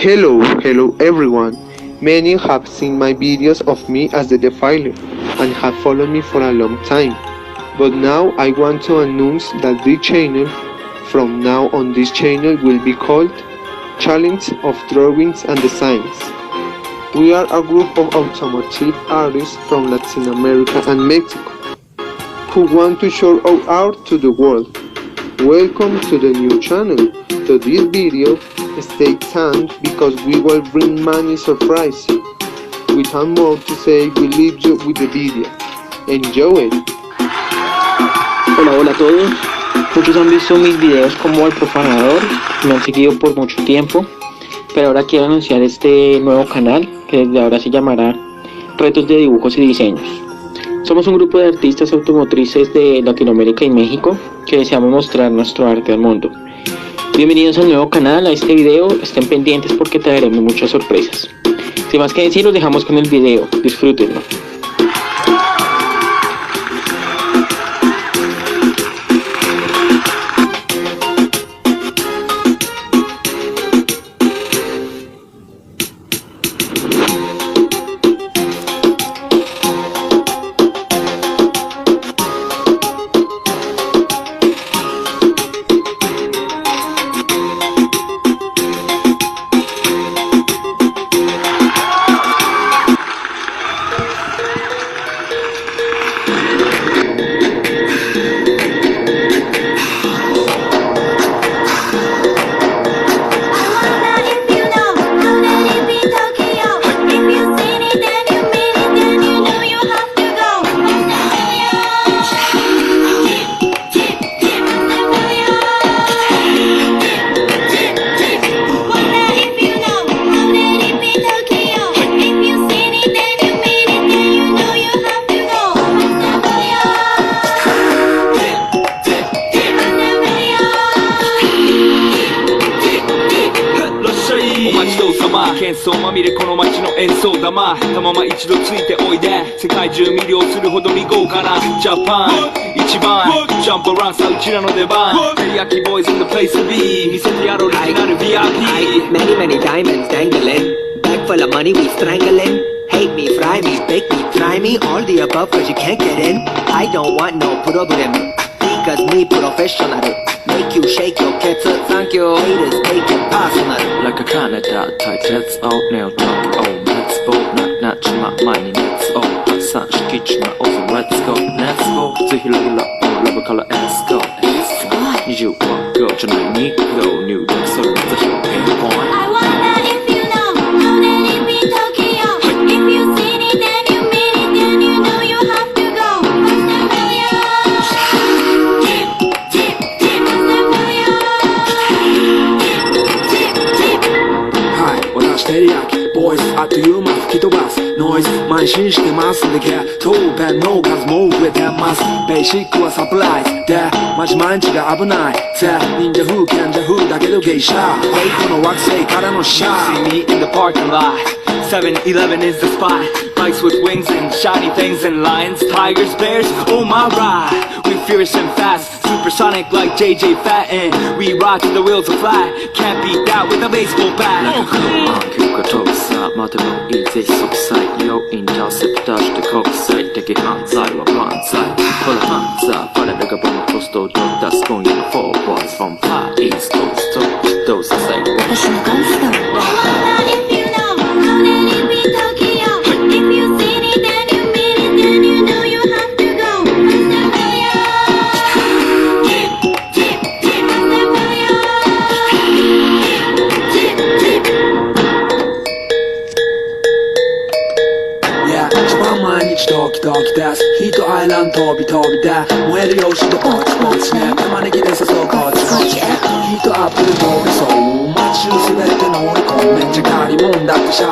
Hello everyone. Many have seen my videos of me as the defiler and have followed me for a long time. But now I want to announce that this channel, from now on this channel will be called Challenge of Drawings and Designs. We are a group of automotive artists from Latin America and Mexico who want to show our art to the world. Welcome to the new channel. To this video, stay tuned because we will bring many surprises. Without more to say, we leave you with the video. Enjoy it. Hola a todos. Muchos han visto mis videos como El Profanador, me han seguido por mucho tiempo, pero ahora quiero anunciar este nuevo canal que desde ahora se llamará Retos de Dibujos y Diseños. Somos un grupo de artistas automotrices de Latinoamérica y México que deseamos mostrar nuestro arte al mundo. Bienvenidos al nuevo canal, a este video, estén pendientes porque traeremos muchas sorpresas. Sin más que decir, los dejamos con el video, disfrútenlo.喧騒まみれこの街の演奏玉たまま一度ついておいで世界中魅了するほどに豪華なジャパン一番ジャンプアランさうちらの出番テリヤキボーイズ in the place to be 見せてやろうリジナル VIP Many diamonds dangling Bag full of money we strangling Hate me, fry me, bake me, try me All the above cause you can't get in I don't want no problem Because me professional Make you shake your cats Thank you Haters make it personal Like a Canada tight let's all nail talk oh let's go not my money let's all 発散敷地まおず let's go ぜひラブラップラブから let's go 20は go じゃないに go 入力それまた表現 point I wonder if you know let it be Tokyo If you seen it then you mean it then you know you have to go First and millionsはい私テリヤキボイスあっという間吹き飛ばすノイズ慢心してますでけ当弁の数も増えてますベーシックはサプライズでマジ毎日が危ないぜ忍者風賢者風だけど芸者ヘイトの惑星からのシャー See me in the parking lot 7-Eleven is the spot Bikes with wings and shiny things and lions Tigers, bears, oh my ride We fierce and fast Supersonic like JJ Fatten We ride till the wheels are flat Can't beat that with a baseball bat なんか空が飛ぶさ待てもいいぜ即歳要インターセプターして国際的犯罪は万歳これ犯罪我らがボムコストを取り出す今夜の4 boys from far east coast どうせ最後私のゴースト I wonder if you know let it be Tokyo If you seen it then you mean it then you know you have to go First and Yeah 一番毎日ドキドキですヒートアイランド飛び飛びで燃えるよしとポチポチね玉ねぎで誘うこっちこっちヒートアップで通りそう街中すべて乗り込むめっちゃ借りもんだってしゃ